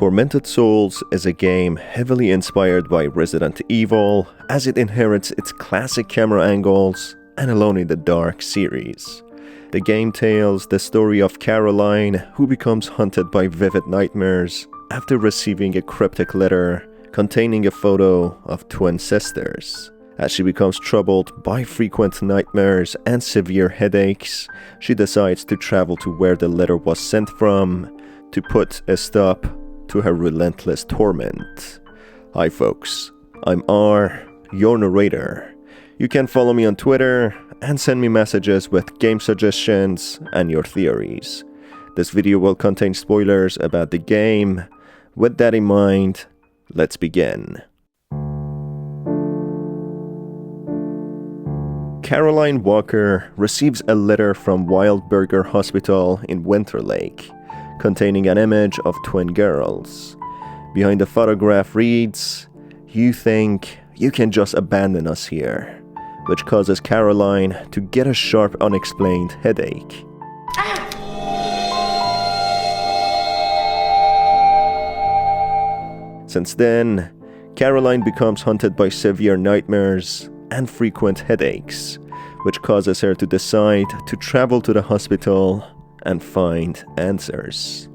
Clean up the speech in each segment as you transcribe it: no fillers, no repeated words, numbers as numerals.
Tormented Souls is a game heavily inspired by Resident Evil, as it inherits its classic camera angles and Alone in the Dark series. The game tells the story of Caroline, who becomes haunted by vivid nightmares after receiving a cryptic letter containing a photo of twin sisters. As she becomes troubled by frequent nightmares and severe headaches, she decides to travel to where the letter was sent from to put a stop to her relentless torment. Hi folks, I'm R, your narrator. You can follow me on Twitter and send me messages with game suggestions and your theories. This video will contain spoilers about the game. With that in mind, let's begin. Caroline Walker receives a letter from Wildberger Hospital in Winter Lake, containing an image of twin girls. Behind the photograph reads, "You think you can just abandon us here," which causes Caroline to get a sharp unexplained headache. Since then, Caroline becomes haunted by severe nightmares and frequent headaches, which causes her to decide to travel to the hospital and find answers.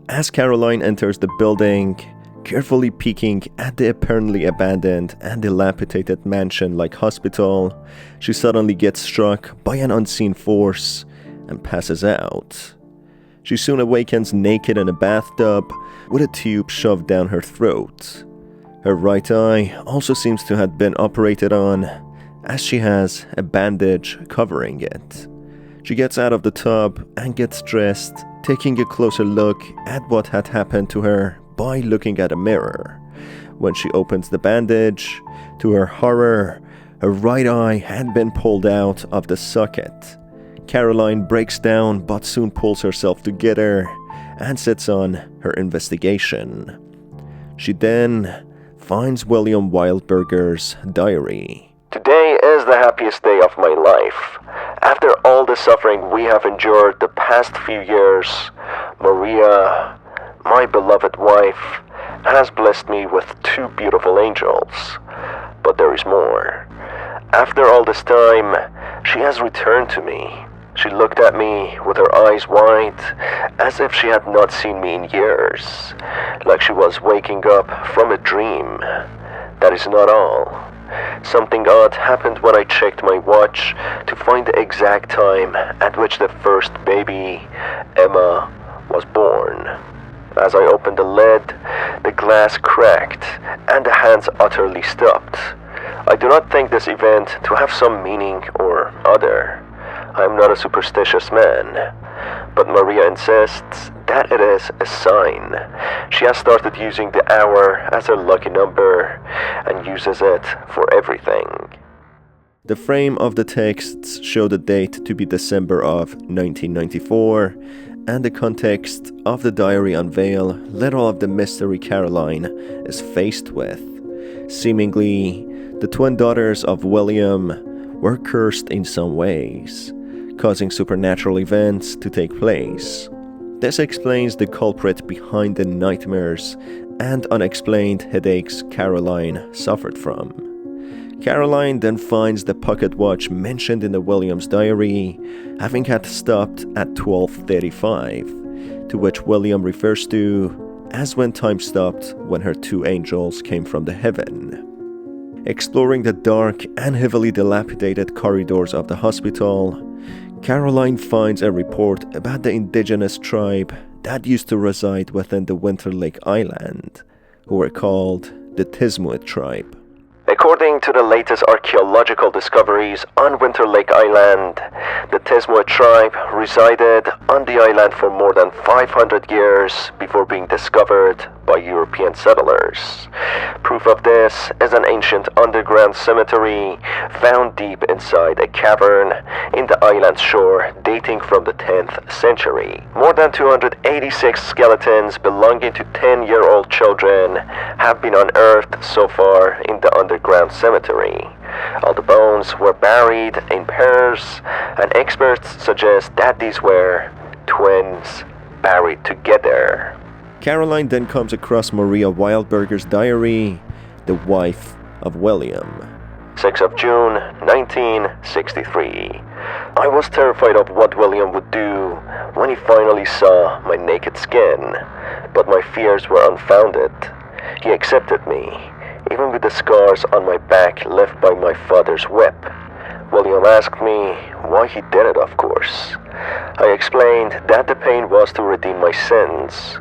As Caroline enters the building, carefully peeking at the apparently abandoned and dilapidated mansion-like hospital, she suddenly gets struck by an unseen force and passes out. She soon awakens naked in a bathtub with a tube shoved down her throat. Her right eye also seems to have been operated on, as she has a bandage covering it. She gets out of the tub and gets dressed, taking a closer look at what had happened to her by looking at a mirror. When she opens the bandage, to her horror, her right eye had been pulled out of the socket. Caroline breaks down but soon pulls herself together and sets on her investigation. She then finds William Wildberger's diary. "Today is the happiest day of my life. After all the suffering we have endured the past few years, Maria, my beloved wife, has blessed me with two beautiful angels. But there is more. After all this time, she has returned to me. She looked at me with her eyes wide, as if she had not seen me in years, like she was waking up from a dream. That is not all. Something odd happened when I checked my watch to find the exact time at which the first baby, Emma, was born. As I opened the lid, the glass cracked and the hands utterly stopped. I do not think this event to have some meaning or other. I am not a superstitious man, but Maria insists that it is a sign. She has started using the hour as her lucky number and uses it for everything." The frame of the texts show the date to be December of 1994, and the context of the diary unveil little of the mystery Caroline is faced with. Seemingly, the twin daughters of William were cursed in some ways, causing supernatural events to take place. This explains the culprit behind the nightmares and unexplained headaches Caroline suffered from. Caroline then finds the pocket watch mentioned in the Williams diary, having had stopped at 12:35, to which William refers to as when time stopped when her two angels came from the heaven. Exploring the dark and heavily dilapidated corridors of the hospital, Caroline finds a report about the indigenous tribe that used to reside within the Winter Lake Island, who were called the Tismut tribe. According to the latest archaeological discoveries on Winter Lake Island, the Tismut tribe resided on the island for more than 500 years before being discovered by European settlers. Proof of this is an ancient underground cemetery found deep inside a cavern in the island's shore dating from the 10th century. More than 286 skeletons belonging to 10-year-old children have been unearthed so far in the underground cemetery. All the bones were buried in pairs, and experts suggest that these were twins buried together. Caroline then comes across Maria Wildberger's diary, the wife of William. 6th of June, 1963. I was terrified of what William would do when he finally saw my naked skin, but my fears were unfounded. He accepted me, even with the scars on my back left by my father's whip. William asked me why he did it, of course. I explained that the pain was to redeem my sins.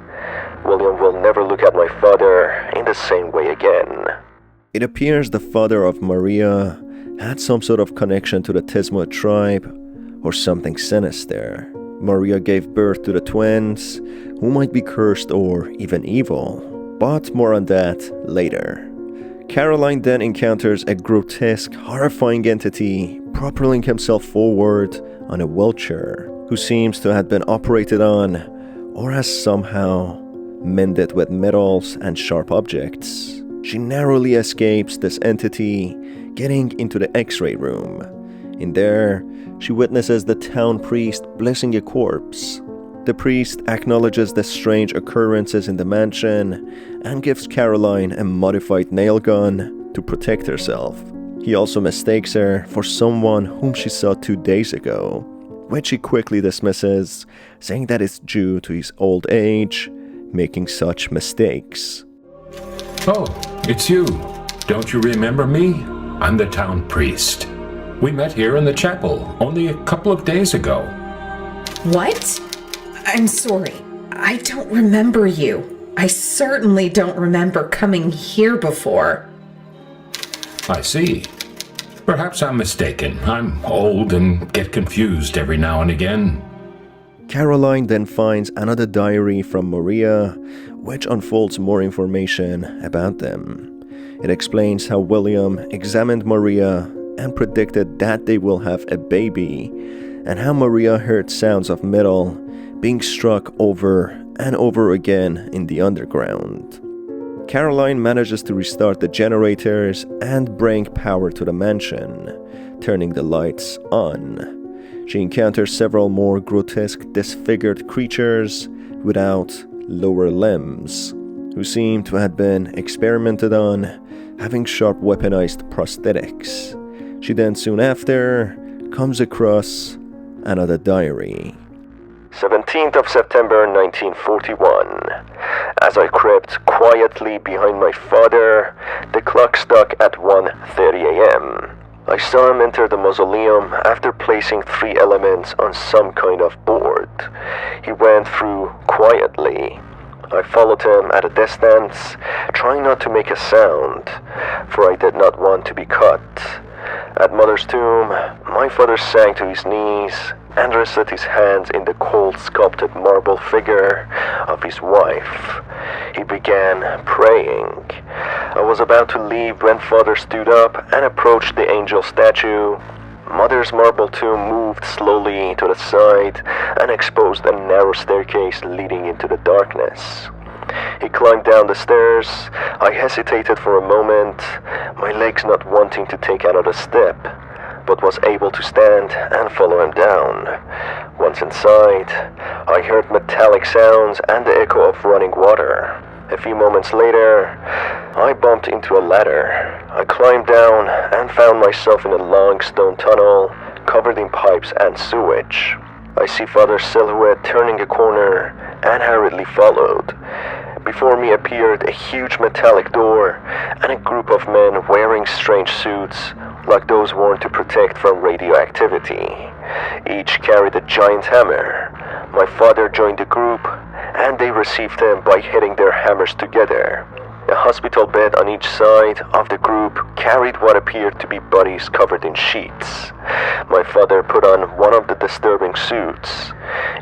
William will never look at my father in the same way again. It appears the father of Maria had some sort of connection to the Tismut tribe or something sinister. Maria gave birth to the twins, who might be cursed or even evil, but more on that later. Caroline then encounters a grotesque, horrifying entity propelling himself forward on a wheelchair, who seems to have been operated on or has somehow mended with metals and sharp objects. She narrowly escapes this entity, getting into the X-ray room. In there, she witnesses the town priest blessing a corpse. The priest acknowledges the strange occurrences in the mansion and gives Caroline a modified nail gun to protect herself. He also mistakes her for someone whom she saw 2 days ago, which she quickly dismisses, saying that it's due to his old age making such mistakes. Oh, it's you. Don't you remember me? I'm the town priest. We met here in the chapel only a couple of days ago. What? I'm sorry. I don't remember you. I certainly don't remember coming here before. I see. Perhaps I'm mistaken. I'm old and get confused every now and again. Caroline then finds another diary from Maria, which unfolds more information about them. It explains how William examined Maria and predicted that they will have a baby, and how Maria heard sounds of metal being struck over and over again in the underground. Caroline manages to restart the generators and bring power to the mansion, turning the lights on. She encounters several more grotesque, disfigured creatures without lower limbs, who seem to have been experimented on, having sharp weaponized prosthetics. She then soon after comes across another diary. 17th of September 1941. As I crept quietly behind my father, the clock struck at 1:30 a.m. I saw him enter the mausoleum after placing 3 elements on some kind of board. He went through quietly. I followed him at a distance, trying not to make a sound, for I did not want to be caught. At Mother's tomb, my father sank to his knees and rested his hands in the cold sculpted marble figure of his wife. He began praying. I was about to leave when Father stood up and approached the angel statue. Mother's marble tomb moved slowly to the side and exposed a narrow staircase leading into the darkness. He climbed down the stairs. I hesitated for a moment, my legs not wanting to take another step, but was able to stand and follow him down. Once inside, I heard metallic sounds and the echo of running water. A few moments later, I bumped into a ladder. I climbed down and found myself in a long stone tunnel covered in pipes and sewage. I see Father's silhouette turning a corner and hurriedly followed. Before me appeared a huge metallic door and a group of men wearing strange suits like those worn to protect from radioactivity. Each carried a giant hammer. My father joined the group and they received him by hitting their hammers together. A hospital bed on each side of the group carried what appeared to be bodies covered in sheets. My father put on one of the disturbing suits.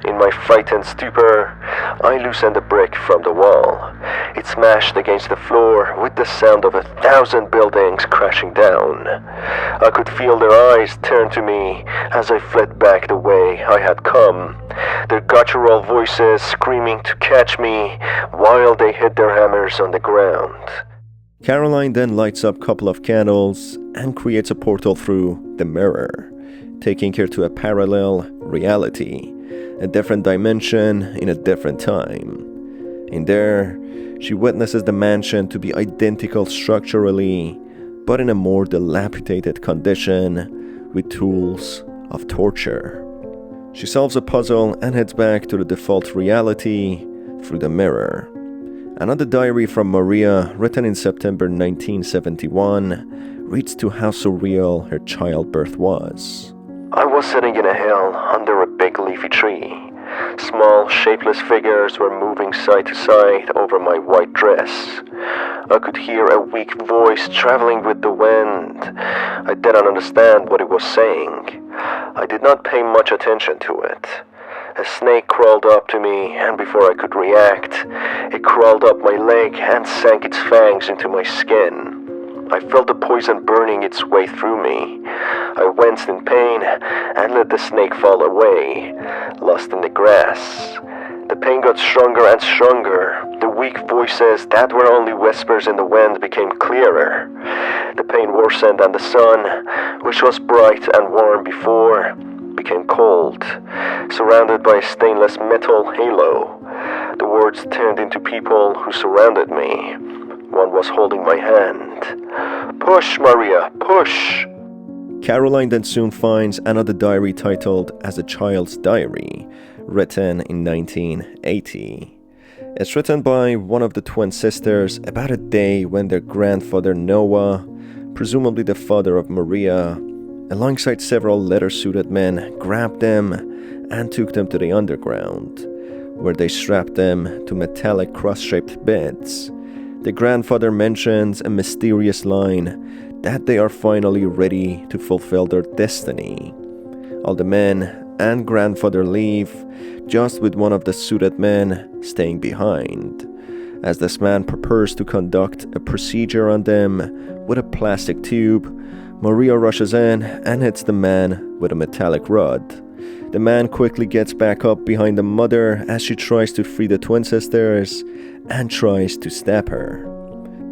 In my frightened stupor, I loosened a brick from the wall. It smashed against the floor with the sound of 1,000 buildings crashing down. I could feel their eyes turn to me as I fled back the way I had come, their guttural voices screaming to catch me while they hit their hammers on the ground. Caroline then lights up a couple of candles and creates a portal through the mirror, taking her to a parallel reality, a different dimension in a different time. In there, she witnesses the mansion to be identical structurally, but in a more dilapidated condition, with tools of torture. She solves a puzzle and heads back to the default reality through the mirror. Another diary from Maria, written in September 1971, reads to how surreal her childbirth was. I was sitting in a hill under a big leafy tree. Small, shapeless figures were moving side to side over my white dress. I could hear a weak voice traveling with the wind. I didn't understand what it was saying. I did not pay much attention to it. A snake crawled up to me, and before I could react, it crawled up my leg and sank its fangs into my skin. I felt the poison burning its way through me. I winced in pain and let the snake fall away, lost in the grass. The pain got stronger and stronger. The weak voices that were only whispers in the wind became clearer. The pain worsened, and the sun, which was bright and warm before, became cold, surrounded by a stainless metal halo. The words turned into people who surrounded me. One was holding my hand. Push, Maria, push! Caroline then soon finds another diary titled As a Child's Diary, written in 1980. It's written by one of the twin sisters about a day when their grandfather Noah, presumably the father of Maria, alongside several leather-suited men, grabbed them and took them to the underground, where they strapped them to metallic cross-shaped beds. The grandfather mentions a mysterious line that they are finally ready to fulfill their destiny. All the men and grandfather leave, just with one of the suited men staying behind. As this man prepares to conduct a procedure on them with a plastic tube, Maria rushes in and hits the man with a metallic rod. The man quickly gets back up behind the mother as she tries to free the twin sisters and tries to stab her.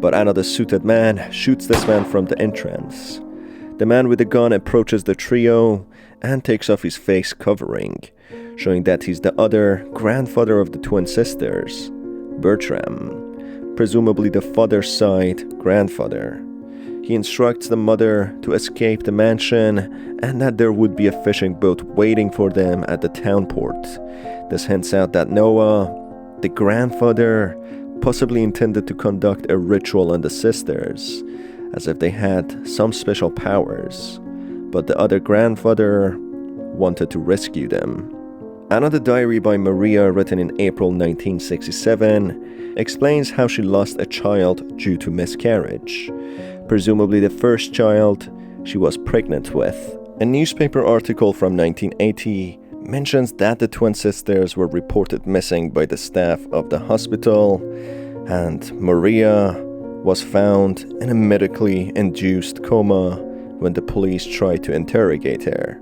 But another suited man shoots this man from the entrance. The man with the gun approaches the trio and takes off his face covering, showing that he's the other grandfather of the twin sisters, Bertram, presumably the father's side grandfather. He instructs the mother to escape the mansion and that there would be a fishing boat waiting for them at the town port. This hints out that Noah, the grandfather, possibly intended to conduct a ritual on the sisters, as if they had some special powers, but the other grandfather wanted to rescue them. Another diary by Maria, written in April 1967, explains how she lost a child due to miscarriage, presumably the first child she was pregnant with. A newspaper article from 1980 mentions that the twin sisters were reported missing by the staff of the hospital, and Maria was found in a medically induced coma when the police tried to interrogate her.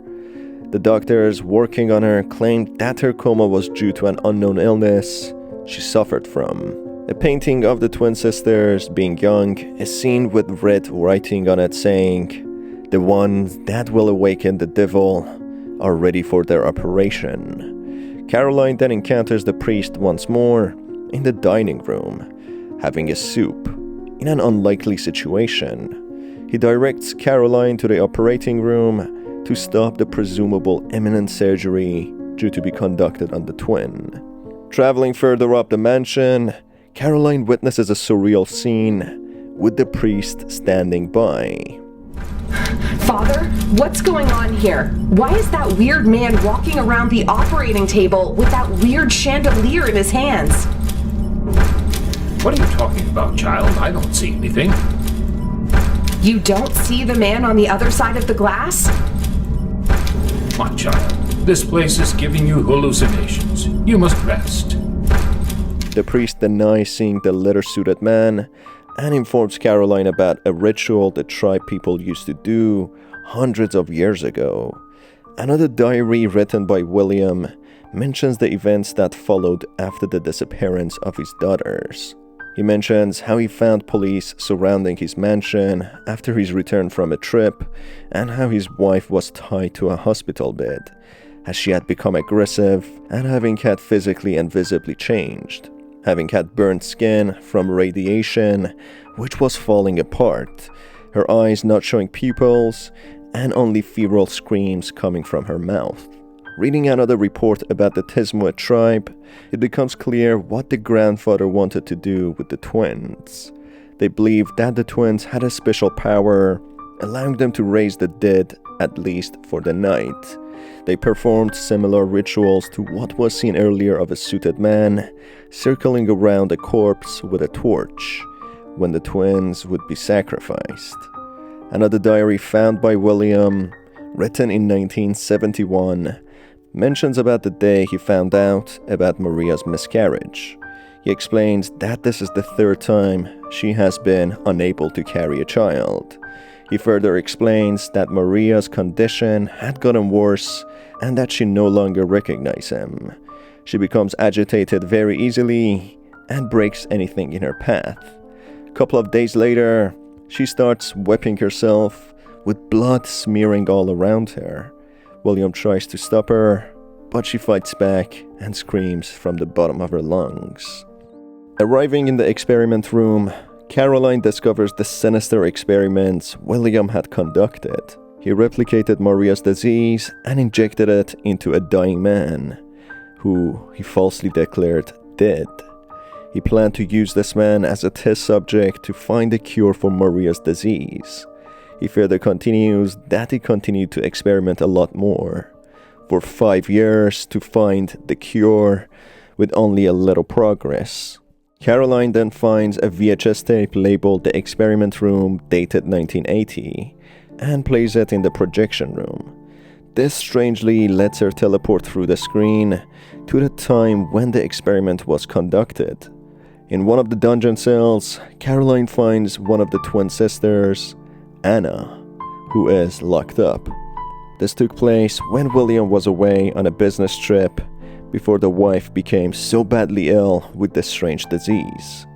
The doctors working on her claimed that her coma was due to an unknown illness she suffered from. A painting of the twin sisters being young is seen with red writing on it saying, "The ones that will awaken the devil are ready for their operation." Caroline then encounters the priest once more in the dining room, having a soup, in an unlikely situation. He directs Caroline to the operating room to stop the presumable imminent surgery due to be conducted on the twin. Traveling further up the mansion, Caroline witnesses a surreal scene with the priest standing by. Father, what's going on here? Why is that weird man walking around the operating table with that weird chandelier in his hands? What are you talking about, child? I don't see anything. You don't see the man on the other side of the glass? My child, this place is giving you hallucinations. You must rest. The priest denies seeing the leather-suited man and informs Caroline about a ritual the tribe people used to do hundreds of years ago. Another diary written by William mentions the events that followed after the disappearance of his daughters. He mentions how he found police surrounding his mansion after his return from a trip, and how his wife was tied to a hospital bed, as she had become aggressive and having had physically and visibly changed. having had burnt skin from radiation, which was falling apart, her eyes not showing pupils, and only febrile screams coming from her mouth. Reading another report about the Tismut tribe, it becomes clear what the grandfather wanted to do with the twins. They believed that the twins had a special power, allowing them to raise the dead, at least for the night. They performed similar rituals to what was seen earlier of a suited man circling around a corpse with a torch, when the twins would be sacrificed. Another diary found by William, written in 1971, mentions about the day he found out about Maria's miscarriage. He explains that this is the third time she has been unable to carry a child. He further explains that Maria's condition had gotten worse and that she no longer recognizes him. She becomes agitated very easily and breaks anything in her path. A couple of days later, she starts whipping herself with blood smearing all around her. William tries to stop her, but she fights back and screams from the bottom of her lungs. Arriving in the experiment room, Caroline discovers the sinister experiments William had conducted. He replicated Maria's disease and injected it into a dying man, who he falsely declared dead. He planned to use this man as a test subject to find a cure for Maria's disease. He further continues that he continued to experiment a lot more, for 5 years to find the cure with only a little progress. Caroline then finds a VHS tape labeled The Experiment Room, dated 1980, and plays it in the projection room. This strangely lets her teleport through the screen to the time when the experiment was conducted. In one of the dungeon cells, Caroline finds one of the twin sisters, Anna, who is locked up. This took place when William was away on a business trip before the wife became so badly ill with this strange disease.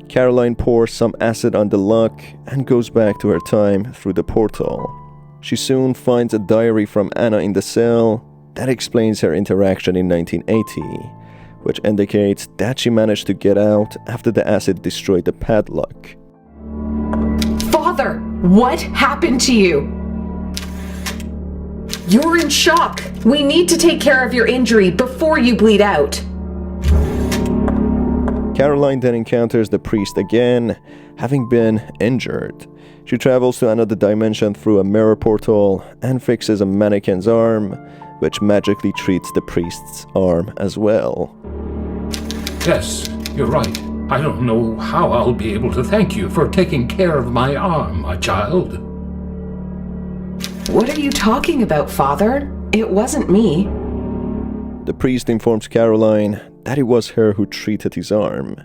Caroline pours some acid on the lock and goes back to her time through the portal. She soon finds a diary from Anna in the cell that explains her interaction in 1980, which indicates that she managed to get out after the acid destroyed the padlock. Father, what happened to you? You're in shock. We need to take care of your injury before you bleed out. Caroline then encounters the priest again, having been injured. She travels to another dimension through a mirror portal and fixes a mannequin's arm, which magically treats the priest's arm as well. Yes, you're right. I don't know how I'll be able to thank you for taking care of my arm, my child. What are you talking about, Father? It wasn't me. The priest informs Caroline that it was her who treated his arm.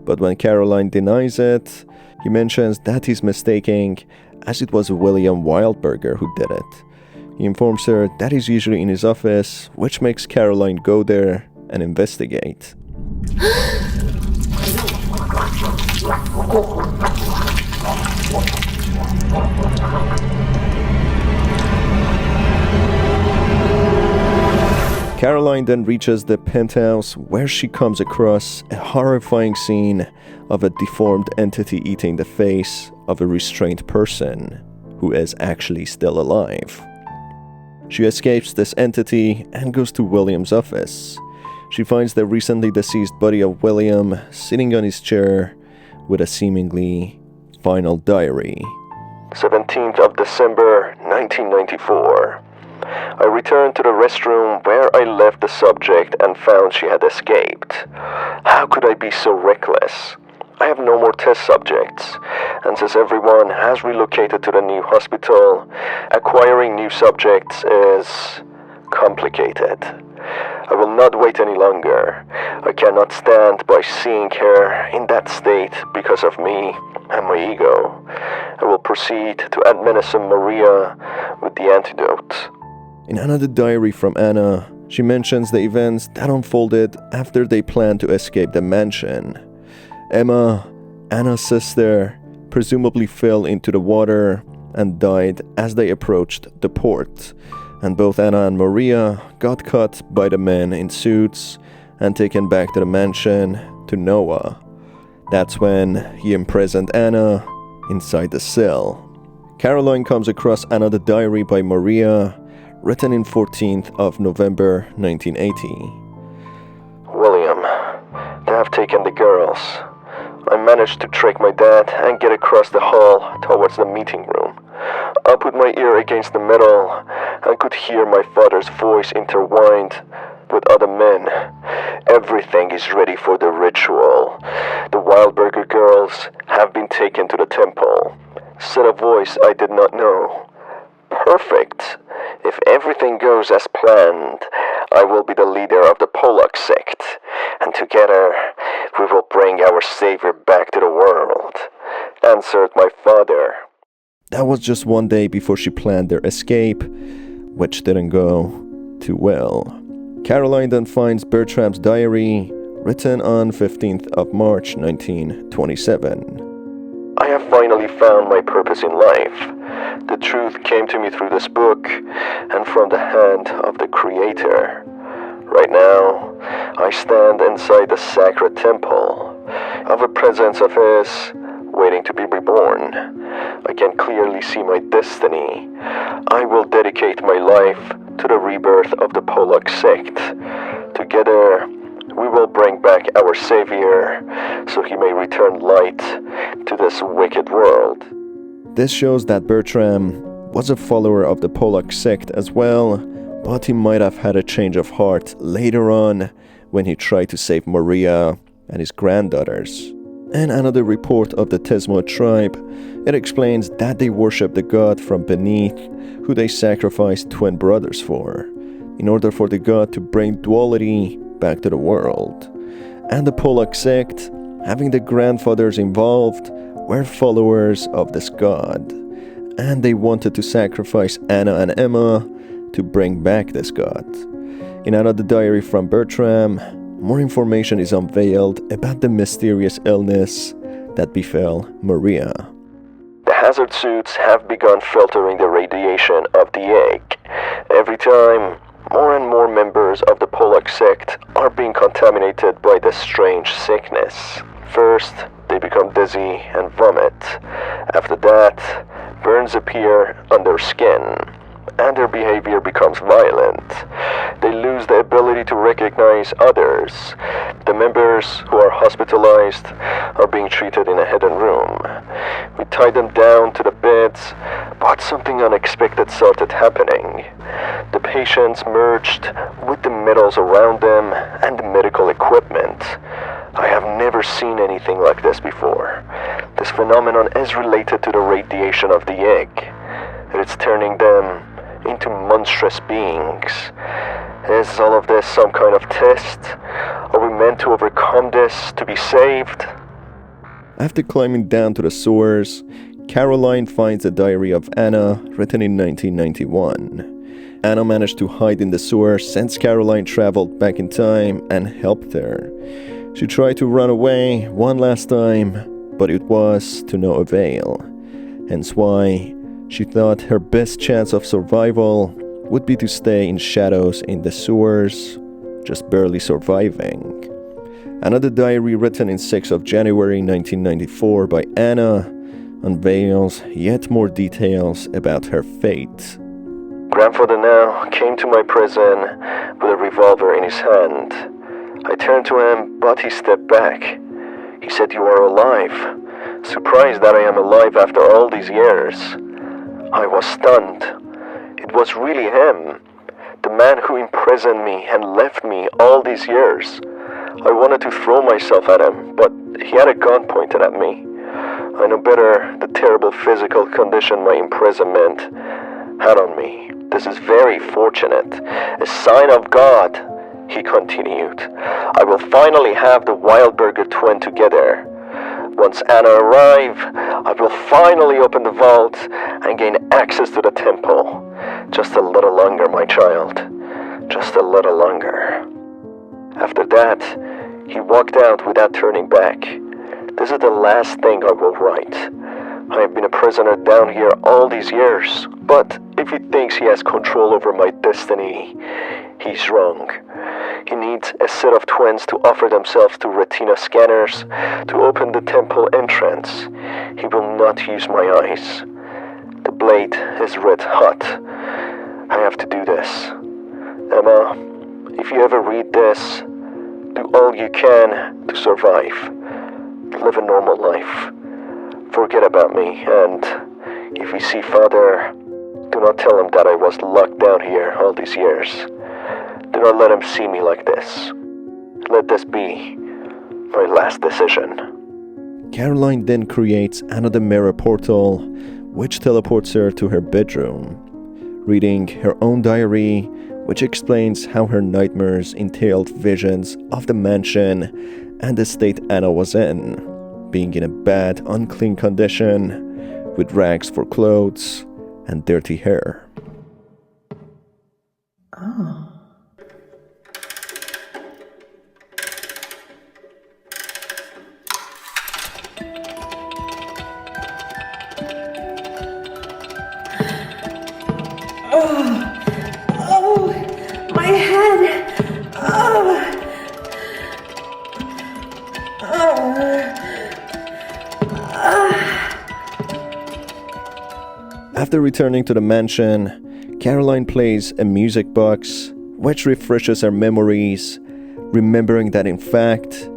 But when Caroline denies it, he mentions that he's mistaking, as it was William Wildberger who did it. He informs her that he's usually in his office, which makes Caroline go there and investigate. Caroline then reaches the penthouse where she comes across a horrifying scene of a deformed entity eating the face of a restrained person who is actually still alive. She escapes this entity and goes to William's office. She finds the recently deceased body of William sitting on his chair with a seemingly final diary. 17th of December, 1994. I returned to the restroom where I left the subject and found she had escaped. How could I be so reckless? I have no more test subjects, and since everyone has relocated to the new hospital, acquiring new subjects is complicated. I will not wait any longer. I cannot stand by seeing her in that state because of me and my ego. I will proceed to administer Maria with the antidote. In another diary from Anna, she mentions the events that unfolded after they planned to escape the mansion. Emma, Anna's sister, presumably fell into the water and died as they approached the port, and both Anna and Maria got caught by the men in suits and taken back to the mansion to Noah. That's when he imprisoned Anna inside the cell. Caroline comes across another diary by Maria, written in 14th of November 1980. William, they have taken the girls. I managed to trick my dad and get across the hall towards the meeting room. I put my ear against the metal and could hear my father's voice intertwined with other men. Everything is ready for the ritual. The Wildberger girls have been taken to the temple. Said a voice I did not know. Perfect. If everything goes as planned, I will be the leader of the Pollux Sect, and together we will bring our savior back to the world, answered my father. That was just one day before she planned their escape, which didn't go too well. Caroline then finds Bertram's diary, written on 15th of March 1927. I have finally found my purpose in life. The truth came to me through this book and from the hand of the Creator. Right now, I stand inside the sacred temple of a presence of His waiting to be reborn. I can clearly see my destiny. I will dedicate my life to the rebirth of the Pollux Sect. Together, we will bring back our Savior, so he may return light to this wicked world. This shows that Bertram was a follower of the Pollux sect as well, but he might have had a change of heart later on when he tried to save Maria and his granddaughters. In another report of the Tismut tribe, it explains that they worship the god from beneath, who they sacrificed twin brothers for, in order for the god to bring duality back to the world. And the Pollux sect, having the grandfathers involved, were followers of this god, and they wanted to sacrifice Anna and Emma to bring back this god. In another diary from Bertram, more information is unveiled about the mysterious illness that befell Maria. The hazard suits have begun filtering the radiation of the egg. Every time, more and more members of the Pollux sect are being contaminated by this strange sickness. First, they become dizzy and vomit. After that, burns appear on their skin, and their behavior becomes violent. They lose the ability to recognize others. The members who are hospitalized are being treated in a hidden room. We tied them down to the beds, but something unexpected started happening. The patients merged with the metals around them and the medical equipment. I have never seen anything like this before. This phenomenon is related to the radiation of the egg. It's turning them into monstrous beings. Is all of this some kind of test? Are we meant to overcome this to be saved? After climbing down to the sewers, Caroline finds a diary of Anna written in 1991. Anna managed to hide in the sewer since Caroline traveled back in time and helped her. She tried to run away one last time, but it was to no avail. Hence why she thought her best chance of survival would be to stay in shadows in the sewers, just barely surviving. Another diary written in 6th of January 1994 by Anna unveils yet more details about her fate. Grandfather now came to my prison with a revolver in his hand. I turned to him, but he stepped back. He said, "You are alive." Surprised that I am alive after all these years. I was stunned. It was really him, the man who imprisoned me and left me all these years. I wanted to throw myself at him, but he had a gun pointed at me. I know better the terrible physical condition my imprisonment had on me. This is very fortunate, a sign of God, he continued. I will finally have the Wildberger twin together. Once Anna arrives, I will finally open the vault and gain access to the temple. Just a little longer, my child. Just a little longer. After that, he walked out without turning back. This is the last thing I will write. I have been a prisoner down here all these years, but If he thinks he has control over my destiny, he's wrong. He needs a set of twins to offer themselves to retina scanners to open the temple entrance. He will not use my eyes. The blade is red hot. I have to do this. Emma, if you ever read this, do all you can to survive. Live a normal life. Forget about me, and if you see Father, do not tell him that I was locked down here all these years. Do not let him see me like this. Let this be my last decision. Caroline then creates another mirror portal, which teleports her to her bedroom, reading her own diary, which explains how her nightmares entailed visions of the mansion and the state Anna was in, being in a bad, unclean condition, with rags for clothes and dirty hair. Oh. My head! After returning to the mansion, Caroline plays a music box, which refreshes her memories, remembering that in fact,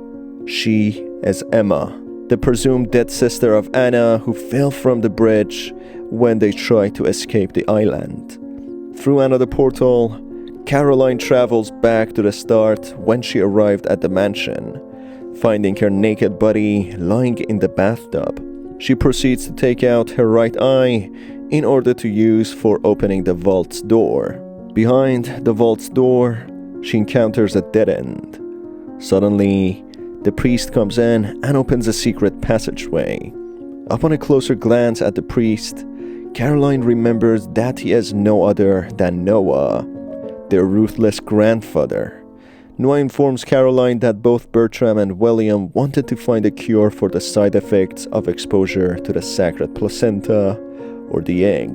she is Emma, the presumed dead sister of Anna who fell from the bridge when they tried to escape the island. Through another portal, Caroline travels back to the start when she arrived at the mansion, finding her naked body lying in the bathtub. She proceeds to take out her right eye in order to use for opening the vault's door. Behind the vault's door, she encounters a dead end. Suddenly, the priest comes in and opens a secret passageway. Upon a closer glance at the priest, Caroline remembers that he is no other than Noah, their ruthless grandfather. Noah informs Caroline that both Bertram and William wanted to find a cure for the side effects of exposure to the sacred placenta, or the egg,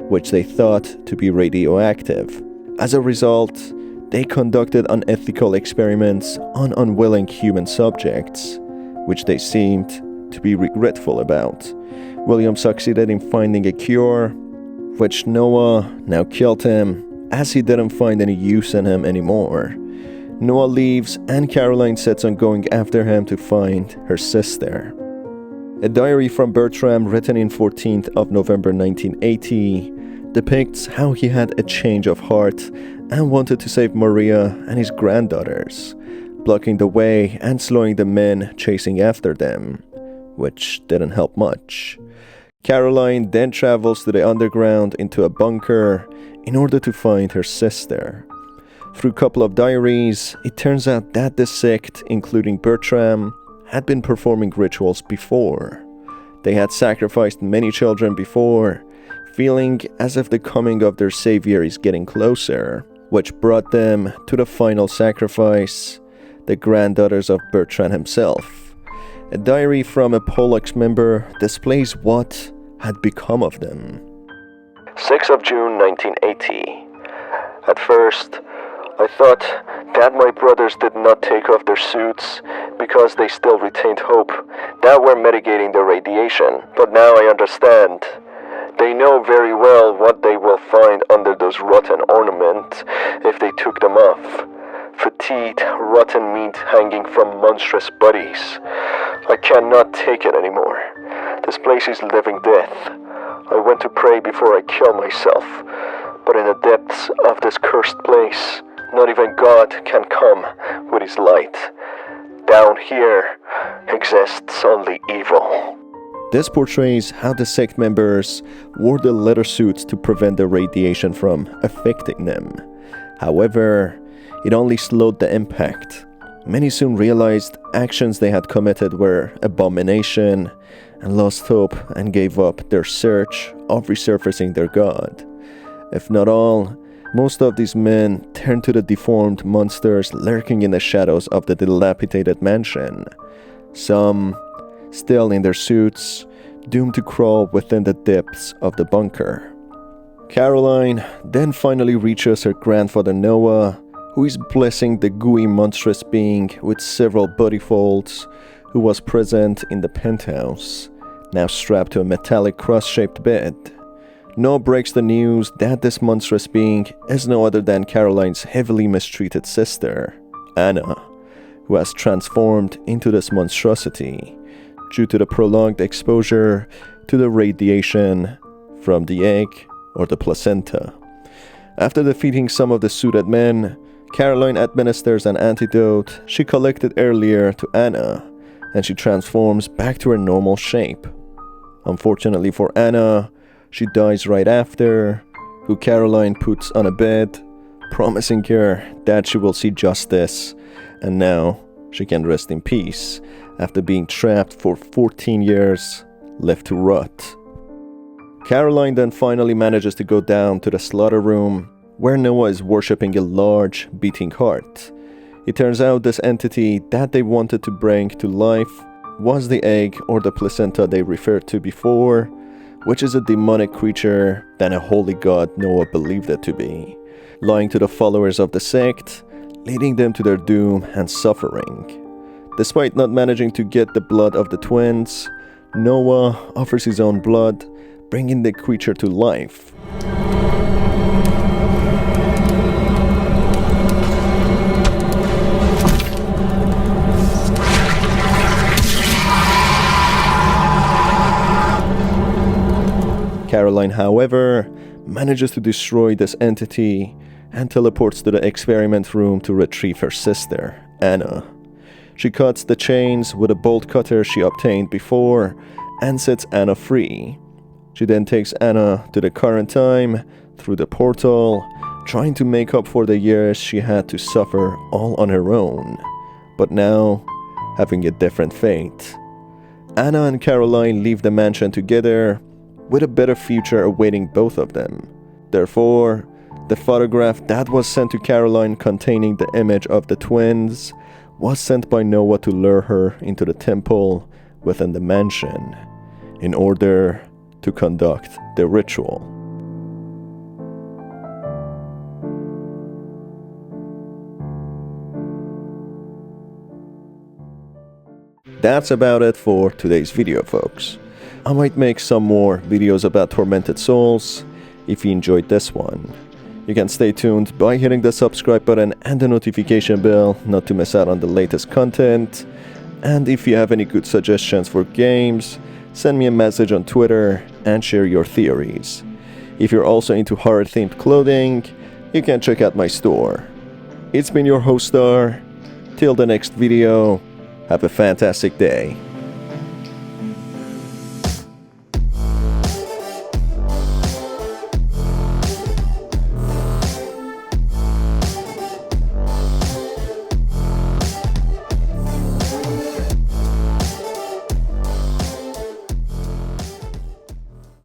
which they thought to be radioactive. As a result, they conducted unethical experiments on unwilling human subjects, which they seemed to be regretful about. William succeeded in finding a cure, which Noah now killed him, as he didn't find any use in him anymore. Noah leaves, and Caroline sets on going after him to find her sister. A diary from Bertram written in 14th of November 1980 depicts how he had a change of heart and wanted to save Maria and his granddaughters, blocking the way and slowing the men chasing after them, which didn't help much. Caroline then travels to the underground into a bunker in order to find her sister. Through a couple of diaries, it turns out that the sect, including Bertram, had been performing rituals before. They had sacrificed many children before, feeling as if the coming of their savior is getting closer, which brought them to the final sacrifice, the granddaughters of Bertram himself. A diary from a Pollux member displays what had become of them. 6th of June 1980. At first, I thought that my brothers did not take off their suits because they still retained hope that we're mitigating the radiation, but now I understand. They know very well what they will find under those rotten ornaments if they took them off. Fatigued, rotten meat hanging from monstrous bodies. I cannot take it anymore. This place is living death. I went to pray before I kill myself, but in the depths of this cursed place, not even God can come with his light. Down here exists only evil. This portrays how the sect members wore the leather suits to prevent the radiation from affecting them. However, it only slowed the impact. Many soon realized actions they had committed were abomination and lost hope and gave up their search of resurfacing their god. If not all, most of these men turned to the deformed monsters lurking in the shadows of the dilapidated mansion. Some, still in their suits, doomed to crawl within the depths of the bunker. Caroline then finally reaches her grandfather Noah, who is blessing the gooey monstrous being with several body folds, who was present in the penthouse, now strapped to a metallic cross-shaped bed. Noah breaks the news that this monstrous being is no other than Caroline's heavily mistreated sister, Anna, who has transformed into this monstrosity due to the prolonged exposure to the radiation from the egg or the placenta. After defeating some of the suited men, Caroline administers an antidote she collected earlier to Anna, and she transforms back to her normal shape. Unfortunately for Anna, she dies right after, who Caroline puts on a bed, promising her that she will see justice, and now she can rest in peace after being trapped for 14 years, left to rot. Caroline then finally manages to go down to the slaughter room, where Noah is worshipping a large, beating heart. It turns out this entity that they wanted to bring to life was the egg or the placenta they referred to before, which is a demonic creature than a holy god Noah believed it to be, lying to the followers of the sect, leading them to their doom and suffering. Despite not managing to get the blood of the twins, Noah offers his own blood, bringing the creature to life. Caroline, however, manages to destroy this entity and teleports to the experiment room to retrieve her sister, Anna. She cuts the chains with a bolt cutter she obtained before and sets Anna free. She then takes Anna to the current time through the portal, trying to make up for the years she had to suffer all on her own, but now having a different fate. Anna and Caroline leave the mansion together, with a better future awaiting both of them. Therefore, the photograph that was sent to Caroline containing the image of the twins was sent by Noah to lure her into the temple within the mansion in order to conduct the ritual. That's about it for today's video, folks. I might make some more videos about Tormented Souls if you enjoyed this one. You can stay tuned by hitting the subscribe button and the notification bell not to miss out on the latest content. And if you have any good suggestions for games, send me a message on Twitter and share your theories. If you're also into horror-themed clothing, you can check out my store. It's been your host Star. Till the next video, have a fantastic day.